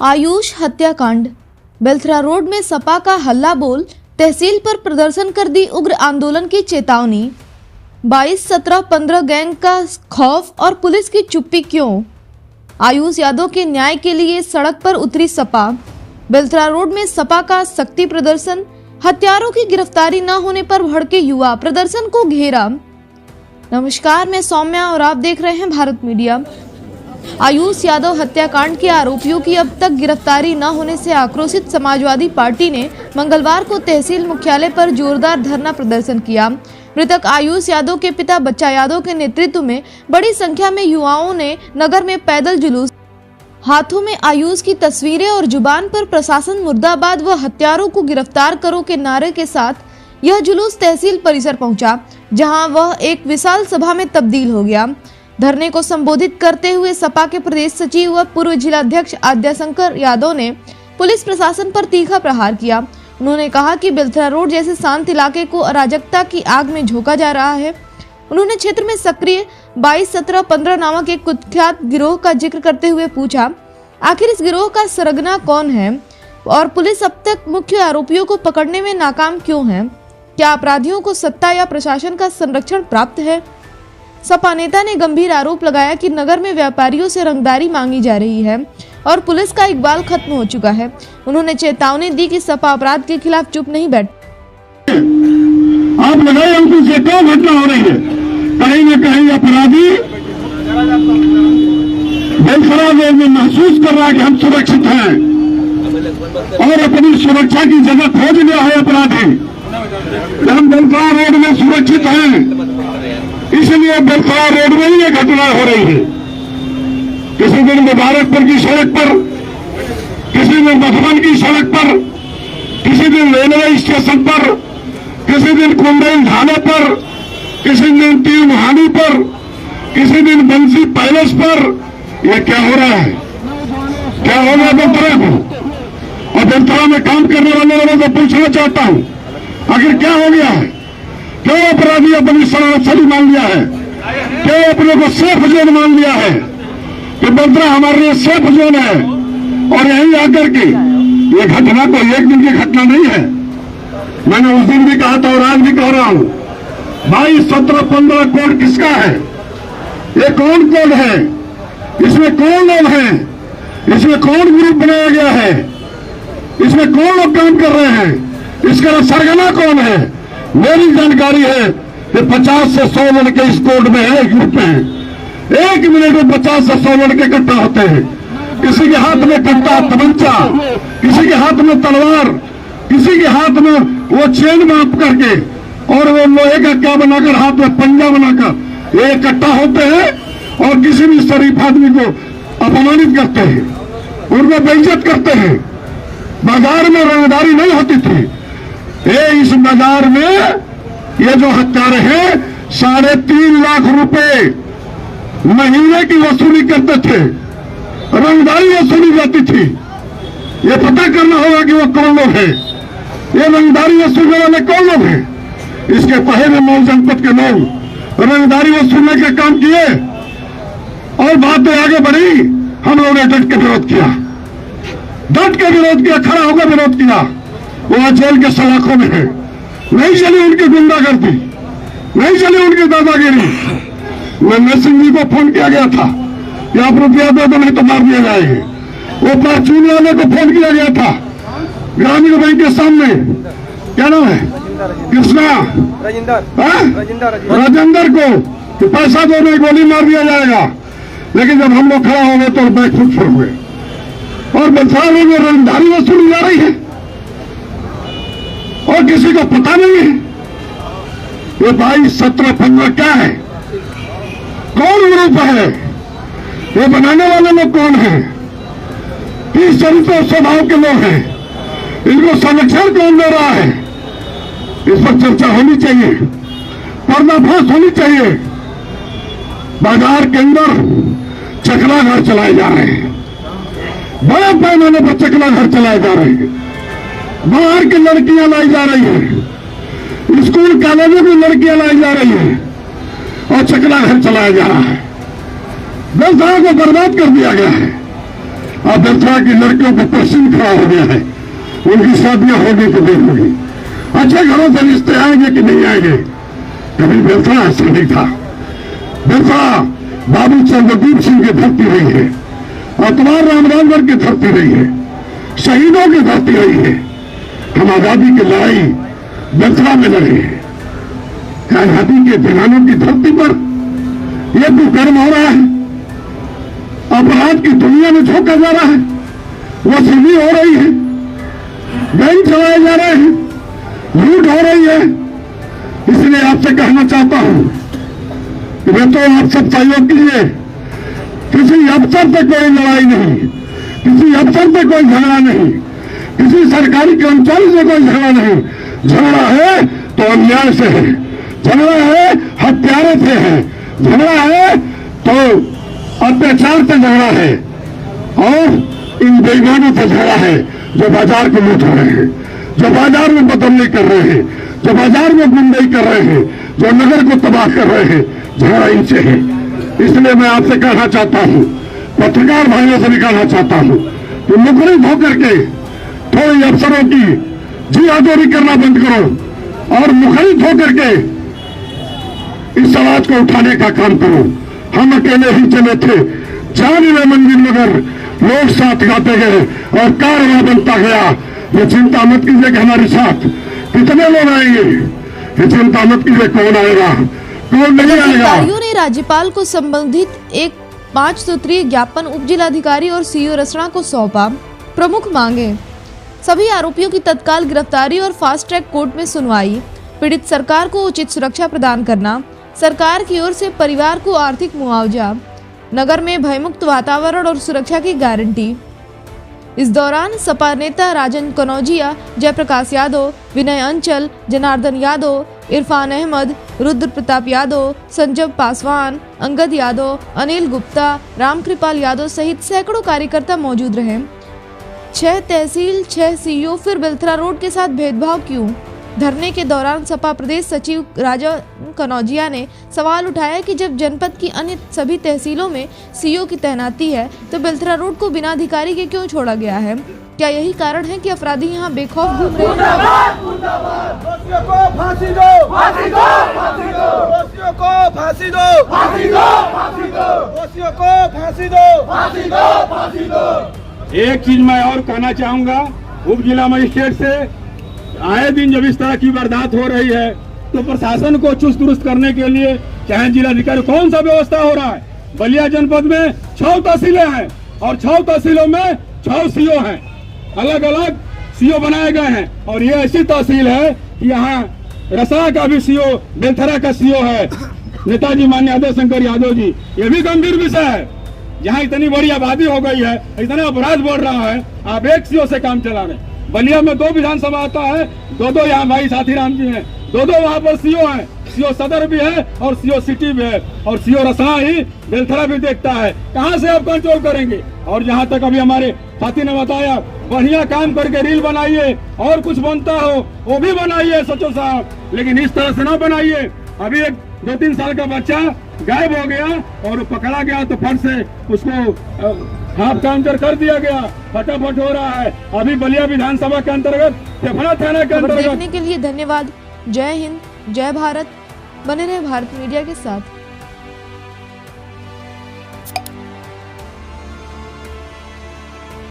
आयुष हत्याकांड। बेलथरा रोड में सपा का हल्ला बोल, तहसील पर प्रदर्शन कर दी उग्र आंदोलन की चेतावनी। 22, 17, 15 गैंग का खौफ और पुलिस की चुप्पी क्यों? आयुष यादव के न्याय के लिए सड़क पर उतरी सपा। बेलथरा रोड में सपा का शक्ति प्रदर्शन, हत्यारों की गिरफ्तारी न होने पर भड़के युवा, प्रदर्शन को घेरा। नमस्कार, मैं सौम्या और आप देख रहे हैं भारत मीडिया। आयुष यादव हत्याकांड के आरोपियों की अब तक गिरफ्तारी न होने से आक्रोशित समाजवादी पार्टी ने मंगलवार को तहसील मुख्यालय पर जोरदार धरना प्रदर्शन किया। मृतक आयुष यादव के पिता बच्चा यादव के नेतृत्व में बड़ी संख्या में युवाओं ने नगर में पैदल जुलूस, हाथों में आयुष की तस्वीरें और जुबान पर प्रशासन मुर्दाबाद व हत्यारों को गिरफ्तार करो के नारे के साथ यह जुलूस तहसील परिसर पहुंचा, जहां वह एक विशाल सभा में तब्दील हो गया। धरने को संबोधित करते हुए सपा के प्रदेश सचिव व पूर्व जिलाध्यक्ष आद्याशंकर यादव ने पुलिस प्रशासन पर तीखा प्रहार किया। उन्होंने कहा कि बेलथरा रोड जैसे शांत इलाके को अराजकता की आग में झोंका जा रहा है। उन्होंने क्षेत्र में सक्रिय 22, 17, 15 नामक एक कुख्यात गिरोह का जिक्र करते हुए पूछा, आखिर इस गिरोह का सरगना कौन है और पुलिस अब तक मुख्य आरोपियों को पकड़ने में नाकाम क्यों है? क्या अपराधियों को सत्ता या प्रशासन का संरक्षण प्राप्त है? सपा नेता ने गंभीर आरोप लगाया कि नगर में व्यापारियों से रंगदारी मांगी जा रही है और पुलिस का इकबाल खत्म हो चुका है। उन्होंने चेतावनी दी कि सपा अपराध के खिलाफ चुप नहीं बैठ। आप लगाए अंकुश, ये क्या घटना हो रही है? कहीं न कहीं अपराधी बेलथरा रोड में महसूस कर रहा है कि हम सुरक्षित हैं और अपनी सुरक्षा की जगह खोज लिया है अपराधी। हम बेलथरा रोड में सुरक्षित हैं, इसलिए बेलथरा रोड में ये घटना हो रही है। किसी दिन मुबारकपुर की सड़क पर, किसी दिन मधुबन की सड़क पर, किसी दिन रेलवे स्टेशन पर, किसी दिन कुंडेल ढाले पर, किसी दिन तीन मुहानी पर, किसी दिन बंसी पैलेस पर। यह क्या हो रहा है? क्या हो रहा है बेलथरा को? और बेलथरा में काम करने वाले लोगों को पूछना चाहता हूं, आखिर क्या हो गया है? क्यों अपराधी अपनी शरारत मान लिया है? क्यों अपने को सेफ जोन मान लिया है कि बेलथरा हमारे लिए सेफ जोन है? और यहीं आकर के ये घटना तो एक दिन की घटना नहीं है। मैंने उस दिन भी कहा था और आज भी कह रहा हूं, 22, 17, 15 कोड किसका है? ये कौन कोड है? इसमें कौन लोग हैं? इसमें कौन ग्रुप बनाया गया है? इसमें कौन लोग काम कर रहे हैं? इसका सरगना कौन है? मेरी जानकारी है कि 50 से 100 लड़के इस कोड में है, ग्रुप में है। एक मिनट में 50 से 100 लड़के इकट्ठा होते हैं। किसी के हाथ में कट्टा तमंचा, किसी के हाथ में तलवार, किसी के हाथ में वो चेन माप करके और वो लोहे का क्या बनाकर हाथ में पंजा बनाकर ये इकट्ठा होते हैं और किसी भी शरीफ आदमी को अपमानित करते हैं, उनको बेइज्जत करते हैं। बाजार में रंगदारी नहीं होती थी, ये इस बाजार में ये जो हत्यारे हैं 3.5 लाख रुपए महीने की वसूली करते थे, रंगदारी वसूली जाती थी। ये पता करना होगा कि वो कौन लोग हैं, ये रंगदारी वसूलने वाले कौन लोग हैं। इसके पहले मऊ जनपद के लोग रंगदारी वसूलने के काम किए और बातें आगे बढ़ी। हम लोगों ने डट के विरोध किया, डट के विरोध किया, खड़ा होकर विरोध किया। वो जेल के सलाखों में है, नहीं चली उनकी गुंडागर्दी, नहीं चली उनकी दादागिरी। मैं सिंह जी को फोन किया गया था कि आप रुपया दे दो नहीं तो मार दिए जाएंगे। वो परचून वाले को फोन किया गया था ग्रामीण बैंक के सामने, क्या नाम है, कृष्णा राजेंद्र को कि पैसा दो नहीं गोली मार दिया जाएगा। लेकिन जब हम लोग खड़ा हो गए तो बैकफुट हो गए और बेलथरा में रंगदारी वसूली जा रही है और किसी को पता नहीं है। ये 22, 17, 15 क्या है? कौन ग्रुप है? ये बनाने वाले लोग कौन हैं? किस चरित्र और स्वभाव के लोग हैं? इनको संरक्षण कौन दे रहा है? इस पर चर्चा होनी चाहिए, पर्दाफाश होनी चाहिए। बाजार के अंदर चकला घर चलाए जा रहे हैं, बड़े पैमाने पर चकला घर चलाए जा रहे हैं। बाहर की लड़कियां लाई जा रही हैं, स्कूल कॉलेजों की लड़कियां लाई जा रही हैं और चकला घर चलाया जा रहा है। बेलथरा को बर्बाद कर दिया गया है। अब बेलथरा की लड़कियों का पश्चिम खड़ा हो गया है, उनकी शादियां होगी तो देखोगी। अच्छे घरों से रिश्ते आएंगे कि नहीं आएंगे। कभी बेलथरा ऐसा नहीं था। बेलथरा बाबू चंद्रदीप सिंह की धरती रही है, अतवार रामराजगढ़ की धरती रही है, शहीदों की धरती रही है। हम आजादी की लड़ाई बेलथरा में लड़े हैं। आजादी के दीवानों की धरती पर यह दुष्कर्म हो रहा है, अपराध की दुनिया में झोंका जा रहा है, वसूली हो रही है, बैंक चलाए जा रहे हैं, लूट हो रही है। इसलिए आपसे कहना चाहता हूं कि मैं तो आप सब सहयोग कीजिए। किसी अफसर से कोई लड़ाई नहीं, किसी अफसर से कोई झगड़ा नहीं, किसी सरकारी कर्मचारी से कोई झगड़ा नहीं। झगड़ा है तो अन्याय से है, झगड़ा है हत्यारे से है, झगड़ा है तो अत्याचार से झगड़ा है, और इन बेईमानों से झगड़ा है जो बाजार को लूट रहे हैं, जो बाजार में बदमनी कर रहे हैं, जो बाजार में गुंडाई कर रहे हैं, जो नगर को तबाह कर रहे हैं। झगड़ा इनसे है। इसलिए मैं आपसे कहना चाहता हूं, पत्रकार भाइयों से भी कहना चाहता हूं कि मुखरित होकर के थोड़ी अफसरों की जी आदोरी करना बंद करो और मुखरित होकर के इस आवाज को उठाने का काम करो। हम अकेले ही चले थे, जाने में मंदिर मगर लोग साथ गाते गए और कारवां बनता गया। ये चिंता मत कीजिए कि हमारे साथ कितने लोग आएंगे, ये चिंता मत कीजिए कौन आएगा कौन नहीं आएगा। अधिकारियों ने राज्यपाल को संबंधित एक 5 सूत्रीय ज्ञापन उप जिलाधिकारी और सीओ रसना को सौंपा। प्रमुख मांगे सभी आरोपियों की तत्काल गिरफ्तारी और फास्ट ट्रैक कोर्ट में सुनवाई, पीड़ित सरकार को उचित सुरक्षा प्रदान करना, सरकार की ओर से परिवार को आर्थिक मुआवजा, नगर में भयमुक्त वातावरण और सुरक्षा की गारंटी। इस दौरान सपा नेता राजन कनौजिया, जयप्रकाश यादव, विनय अंचल, जनार्दन यादव, इरफान अहमद, रुद्र प्रताप यादव, संजय पासवान, अंगद यादव, अनिल गुप्ता, रामकृपाल यादव सहित सैकड़ों कार्यकर्ता मौजूद रहे। 6 तहसील 6 सीईओ, फिर बेलथरा रोड के साथ भेदभाव क्यों? धरने के दौरान सपा प्रदेश सचिव राजन कनौजिया ने सवाल उठाया कि जब जनपद की अन्य सभी तहसीलों में सीईओ की तैनाती है तो बेलथरा रोड को बिना अधिकारी के क्यों छोड़ा गया है? क्या यही कारण है कि अपराधी यहां बेखौफ घूम रहे हैं? दोषियों को फांसी दो, फांसी दो, फांसी दो, दोषियों को फांसी दो, फांसी दो, फांसी दो, दोषियों को फांसी दो, फांसी दो, फांसी दो। एक चीज मैं और कहना चाहूंगा उप जिला मजिस्ट्रेट से, आए दिन जब इस तरह की वारदात हो रही है तो प्रशासन को चुस्त दुरुस्त करने के लिए चाहे जिलाधिकारी कौन सा व्यवस्था हो रहा है। बलिया जनपद में 6 तहसीलें हैं और 6 तहसीलों में 6 सीओ हैं, अलग अलग सीओ बनाए गए हैं। और ये ऐसी तहसील है कि यहाँ रसड़ा का भी सीओ, बेलथरा का सीओ है नेताजी माननीय आदर्श शंकर यादव जी। ये भी गंभीर विषय है, जहाँ इतनी बड़ी आबादी हो गई है, इतना अपराध बढ़ रहा है, आप एक सीओ से काम चला रहे हैं। बलिया में 2 विधानसभा आता है, 2 यहाँ भाई साथी राम जी हैं, 2 वहाँ पर सीओ हैं, सीओ सदर भी है और सीओ सिटी भी है, और सीओ रसना ही बेलथरा भी देखता है। कहाँ से आप कंट्रोल करेंगे? और जहाँ तक अभी हमारे साथी ने बताया, बढ़िया काम करके रील बनाइए और कुछ बनता हो वो भी बनाइए सचो साहब, लेकिन इस तरह से ना बनाइए। अभी एक 2-3 साल का बच्चा गायब हो गया और पकड़ा गया तो फट से उसको हाफ काउंटर कर दिया गया, फटाफट हो रहा है। अभी बलिया विधानसभा के अंतर्गत तेफना थाना के अंतर्गत। देखने के लिए धन्यवाद। जय हिंद, जय भारत। बने रहे भारत मीडिया के साथ।